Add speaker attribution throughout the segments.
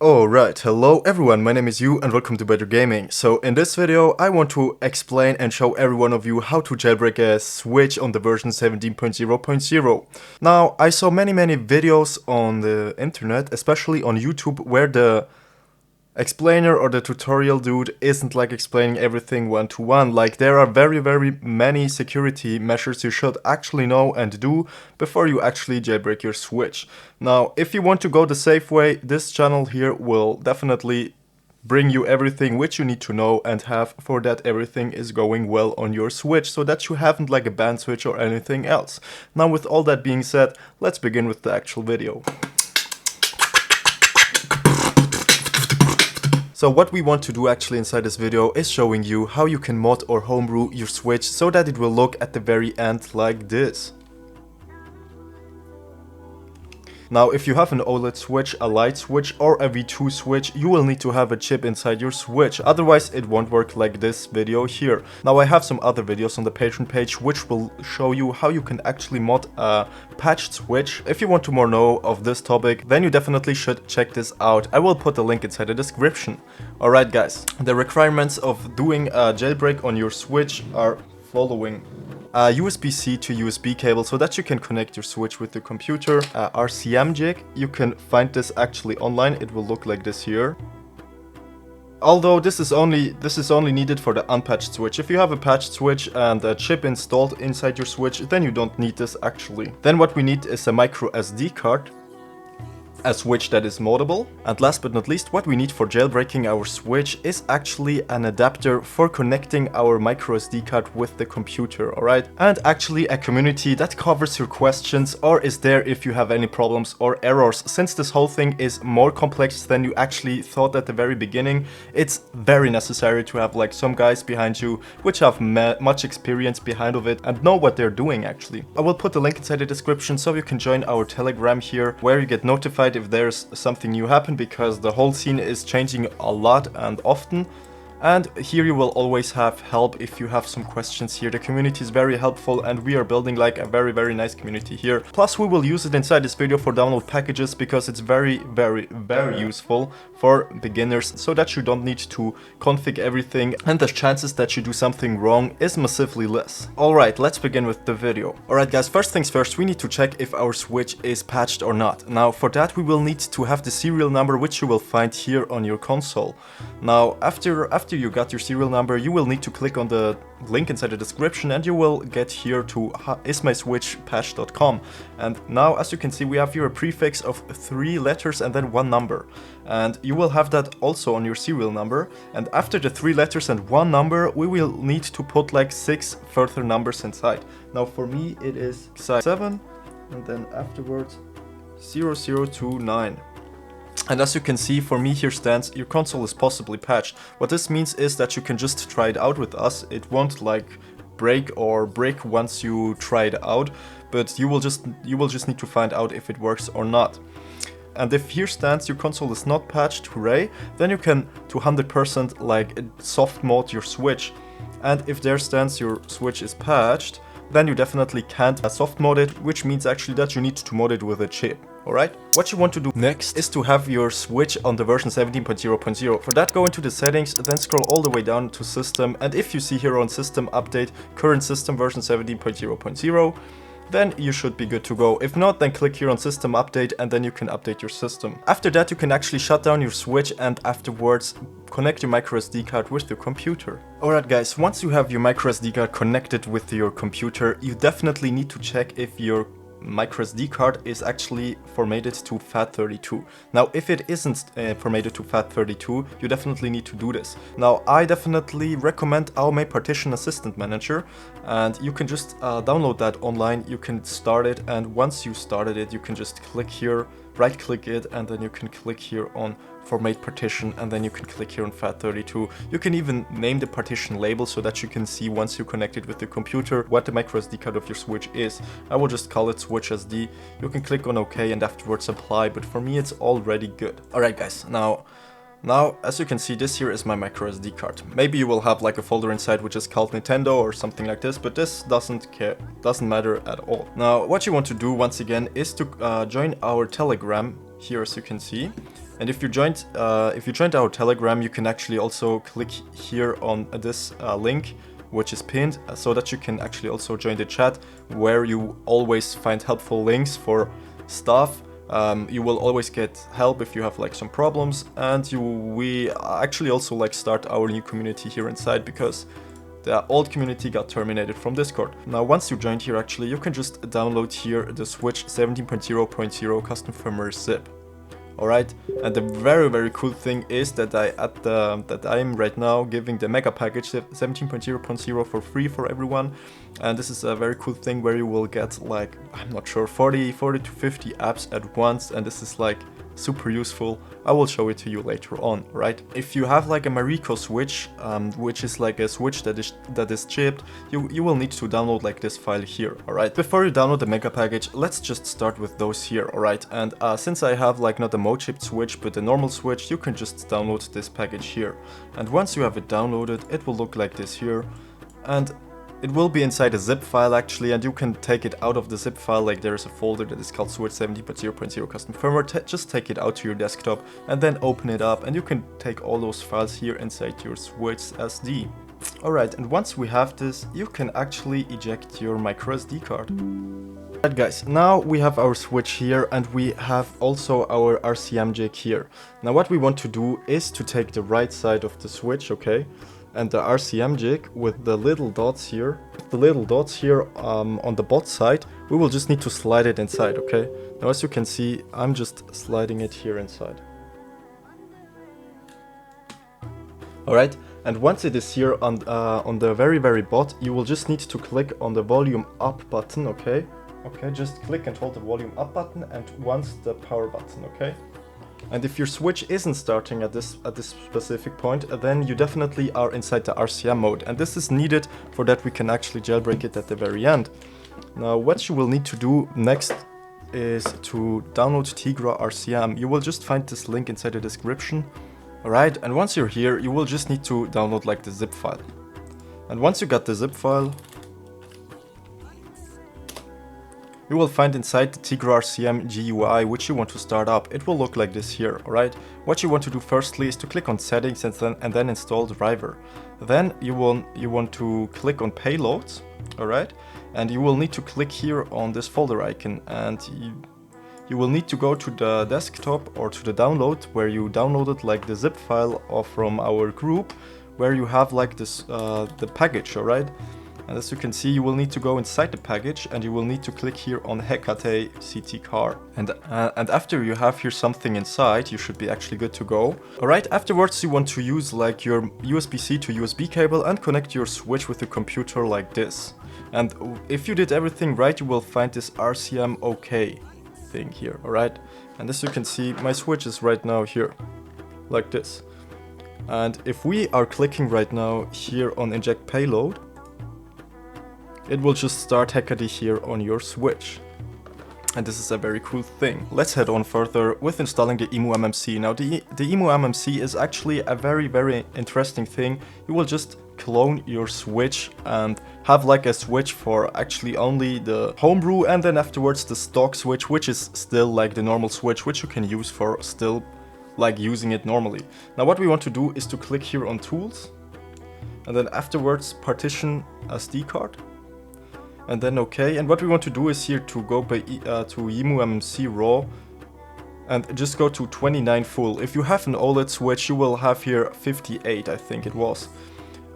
Speaker 1: Alright, hello everyone, my name is Yu and welcome to Better Gaming. So in this video I want to explain and show every one of you how to jailbreak a Switch on the version 17.0.0. Now I saw many videos on the internet, especially on YouTube, where the explainer or the tutorial dude isn't like explaining everything one-to-one. Like there are very many security measures you should actually know and do before you actually jailbreak your Switch. Now if you want to go the safe way, this channel here will definitely bring you everything which you need to know and have for that everything is going well on your Switch, so that you haven't like a banned Switch or anything else. Now with all that being said, let's begin with the actual video. So what we want to do actually inside this video is showing you how you can mod or homebrew your Switch so that it will look at the very end like this. Now if you have an OLED Switch, a light switch or a V2 switch, you will need to have a chip inside your Switch, otherwise it won't work like this video here. Now I have some other videos on the Patreon page which will show you how you can actually mod a patched Switch. If you want to more know of this topic, then you definitely should check this out. I will put a link inside the description. Alright guys, the requirements of doing a jailbreak on your Switch are following. USB-C to USB cable so that you can connect your Switch with the computer. RCM jig, you can find this actually online, it will look like this here. Although this is only needed for the unpatched Switch. If you have a patched Switch and a chip installed inside your Switch, then you don't need this actually. Then what we need is a micro SD card, a Switch that is moddable, and last but not least, what we need for jailbreaking our Switch is actually an adapter for connecting our micro SD card with the computer, alright? And actually a community that covers your questions or is there if you have any problems or errors. Since this whole thing is more complex than you actually thought at the very beginning, it's very necessary to have like some guys behind you which have much experience behind of it and know what they're doing actually. I will put the link inside the description so you can join our Telegram here, where you get notified if there's something new happen, because the whole scene is changing a lot and often. And here you will always have help if you have some questions here. The community is very helpful and we are building like a very nice community here. Plus we will use it inside this video for download packages because it's very useful for beginners, so that you don't need to config everything and the chances that you do something wrong is massively less. Alright, let's begin with the video. Alright guys, first things first, we need to check if our Switch is patched or not. Now for that we will need to have the serial number which you will find here on your console. Now after you got your serial number, you will need to click on the link inside the description and you will get here to ismyswitchpatch.com. and now as you can see we have here a prefix of 3 letters and then 1 number, and you will have that also on your serial number. And after the 3 letters and 1 number we will need to put like 6 further numbers inside. Now for me it is 7 and then afterwards 0029. And as you can see, for me here stands your console is possibly patched. What this means is that you can just try it out with us. It won't like break once you try it out, but you will just need to find out if it works or not. And if here stands your console is not patched, hooray, then you can to 100% like soft mode your Switch. And if there stands your Switch is patched, then you definitely can't soft mode it, which means actually that you need to mod it with a chip. Alright, what you want to do next is to have your Switch on the version 17.0.0. For that, go into the settings, then scroll all the way down to system, and if you see here on system update, current system version 17.0.0, then you should be good to go. If not, then click here on system update and then you can update your system. After that, you can actually shut down your Switch and afterwards connect your micro SD card with your computer. Alright guys, once you have your micro SD card connected with your computer, you definitely need to check if your micro SD card is actually formatted to FAT32. Now if it isn't formatted to FAT32, you definitely need to do this. Now I definitely recommend AOME Partition Assistant Manager, and you can just download that online. You can start it, and once you started it you can just click here, right click it, and then you can click here on Format Partition, and then you can click here on FAT32. You can even name the partition label so that you can see once you connect it with the computer what the micro SD card of your Switch is. I will just call it Switch SD. You can click on OK and afterwards apply, but for me it's already good. Alright guys, now as you can see, this here is my micro SD card. Maybe you will have like a folder inside which is called Nintendo or something like this, but this doesn't matter at all. Now what you want to do once again is to join our Telegram here, as you can see. And if you joined our Telegram, you can actually also click here on this link, which is pinned, so that you can actually also join the chat, where you always find helpful links for stuff. You will always get help if you have like some problems, and we actually also like start our new community here inside, because the old community got terminated from Discord. Now once you joined here, actually you can just download here the Switch 17.0.0 custom firmware zip. Alright, and the very cool thing is that I'm right now giving the mega package 17.0.0 for free for everyone, and this is a very cool thing where you will get like, I'm not sure, 40 to 50 apps at once, and this is like super useful. I will show it to you later on, right? If you have like a Mariko switch, which is like a switch that is chipped, you will need to download like this file here, alright? Before you download the mega package, let's just start with those here, alright? And since I have like not a mo-chipped switch but a normal switch, you can just download this package here. And once you have it downloaded, it will look like this here, and it will be inside a zip file actually, and you can take it out of the zip file. Like there is a folder that is called Switch 17.0.0 custom firmware. Just take it out to your desktop and then open it up, and you can take all those files here inside your Switch SD. Alright, and once we have this, you can actually eject your microSD card. Alright guys, now we have our switch here, and we have also our RCM jig here. Now what we want to do is to take the right side of the switch, okay? And the RCM jig with the little dots here, on the bot side, we will just need to slide it inside, okay? Now as you can see, I'm just sliding it here inside. Alright, and once it is here on the very bot, you will just need to click on the volume up button, okay? Okay, just click and hold the volume up button, and once the power button, okay? And if your switch isn't starting at this specific point, then you definitely are inside the RCM mode, and this is needed for that we can actually jailbreak it at the very end. Now what you will need to do next is to download Tigra RCM. You will just find this link inside the description. Alright, and once you're here, you will just need to download like the zip file. And once you got the zip file, you will find inside the Tigra RCM GUI which you want to start up. It will look like this here, alright? What you want to do firstly is to click on settings and then install driver. Then you want to click on payloads, alright? And you will need to click here on this folder icon, and you will need to go to the desktop or to the download where you downloaded like the zip file from our group, where you have like this the package, alright? And as you can see, you will need to go inside the package, and you will need to click here on Hecate CT car. And after you have here something inside, you should be actually good to go. Alright, afterwards you want to use like your USB-C to USB cable and connect your switch with the computer like this. And if you did everything right, you will find this RCM OK thing here, alright? And as you can see, my switch is right now here, like this. And if we are clicking right now here on inject payload, it will just start Hecate here on your switch. And this is a very cool thing. Let's head on further with installing the emuMMC. Now the emuMMC is actually a very interesting thing. You will just clone your switch and have like a switch for actually only the Homebrew, and then afterwards the stock switch, which is still like the normal switch, which you can use for still like using it normally. Now what we want to do is to click here on tools, and then afterwards partition SD card. And then OK, and what we want to do is here to go to emuMMC raw and just go to 29 full. If you have an OLED switch, you will have here 58, I think it was.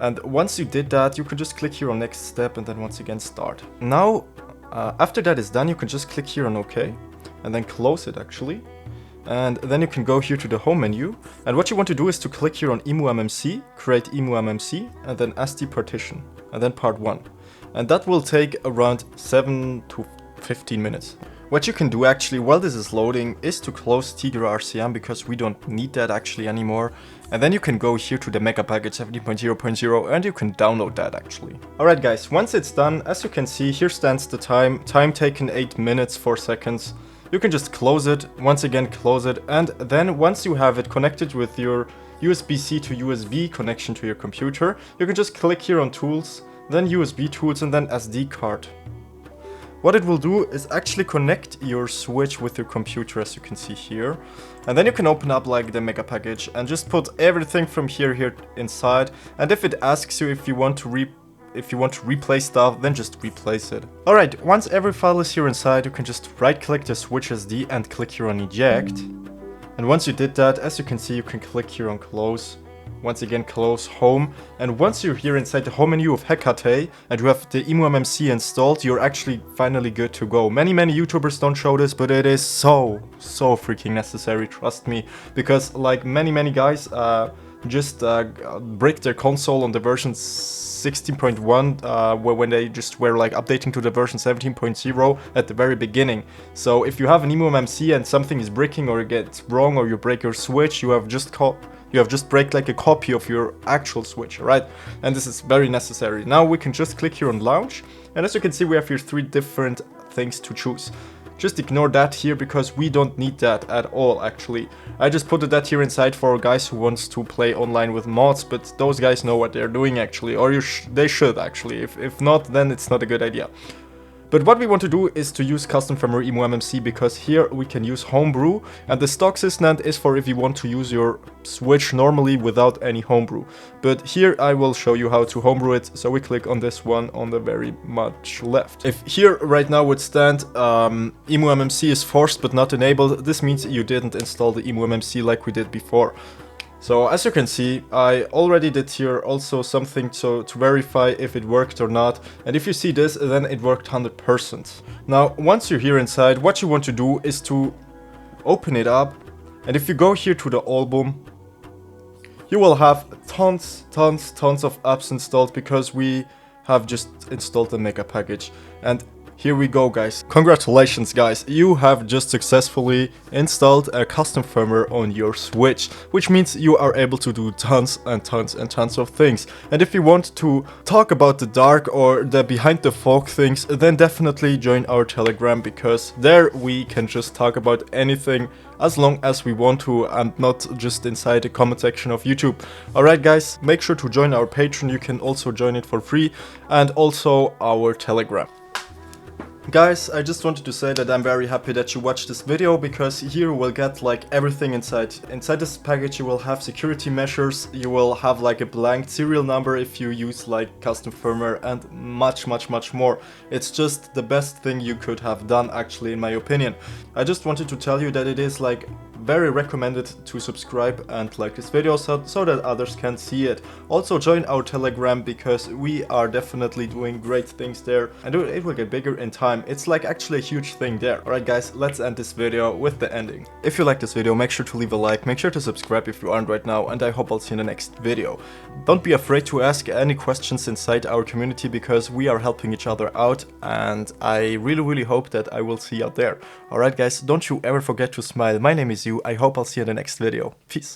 Speaker 1: And once you did that, you can just click here on next step and then once again start. Now, after that is done, you can just click here on OK and then close it actually. And then you can go here to the home menu, and what you want to do is to click here on emuMMC, create emuMMC, and then SD partition, and then part 1. And that will take around 7 to 15 minutes. What you can do actually while this is loading is to close Tigra RCM, because we don't need that actually anymore. And then you can go here to the MEGAPACKAGE 17.0.0 and you can download that actually. Alright guys, once it's done, as you can see, here stands the time taken 8 minutes 4 seconds. You can just close it, once again close it, and then once you have it connected with your USB-C to USB connection to your computer, you can just click here on tools, then USB tools, and then SD card. what it will do is actually connect your switch with your computer, as you can see here. And then you can open up like the MEGAPACKAGE and just put everything from here inside. And if it asks you if you want to replace stuff, then just replace it. Alright, once every file is here inside, you can just right click the switch SD and click here on eject. And once you did that, as you can see, you can click here on close. Once again, close home. And once you're here inside the home menu of Hecate and you have the emuMMC installed, you're actually finally good to go. Many YouTubers don't show this, but it is so freaking necessary, trust me. Because like many guys just break their console on the version 16.1 when they just were like updating to the version 17.0 at the very beginning. So if you have an emuMMC and something is breaking or it gets wrong or you break your switch, you have just break like a copy of your actual switch, right? And this is very necessary. Now we can just click here on launch, and as you can see, we have here 3 different things to choose. Just ignore that here because we don't need that at all, actually. I just put that here inside for guys who wants to play online with mods, but those guys know what they're doing actually, or they should actually. If not, then it's not a good idea. But what we want to do is to use custom firmware emuMMC, because here we can use Homebrew, and the stock sysnand is for if you want to use your switch normally without any Homebrew. But here I will show you how to Homebrew it, so we click on this one on the very much left. If here right now would stand emuMMC is forced but not enabled, this means you didn't install the emuMMC like we did before. So as you can see, I already did here also something to verify if it worked or not. And if you see this, then it worked 100%. Now, once you're here inside, what you want to do is to open it up. And if you go here to the album, you will have tons of apps installed because we have just installed the MEGAPACKAGE. And here we go, guys. Congratulations, guys. You have just successfully installed a custom firmware on your Switch, which means you are able to do tons of things. And if you want to talk about the dark or the behind the fog things, then definitely join our Telegram, because there we can just talk about anything as long as we want to and not just inside the comment section of YouTube. Alright guys, make sure to join our Patreon. You can also join it for free, and also our Telegram. Guys, I just wanted to say that I'm very happy that you watched this video, because here you will get like everything inside. Inside this package you will have security measures, you will have like a blank serial number if you use like custom firmware, and much more. It's just the best thing you could have done, actually, in my opinion. I just wanted to tell you that it is like very recommended to subscribe and like this video so that others can see it. Also join our Telegram, because we are definitely doing great things there, and it will get bigger in time. It's like actually a huge thing there. Alright guys, let's end this video with the ending. If you like this video, make sure to leave a like, make sure to subscribe if you aren't right now, and I hope I'll see you in the next video. Don't be afraid to ask any questions inside our community, because we are helping each other out, and I really hope that I will see you out there. Alright guys, don't you ever forget to smile. My name is you. I hope I'll see you in the next video. Peace.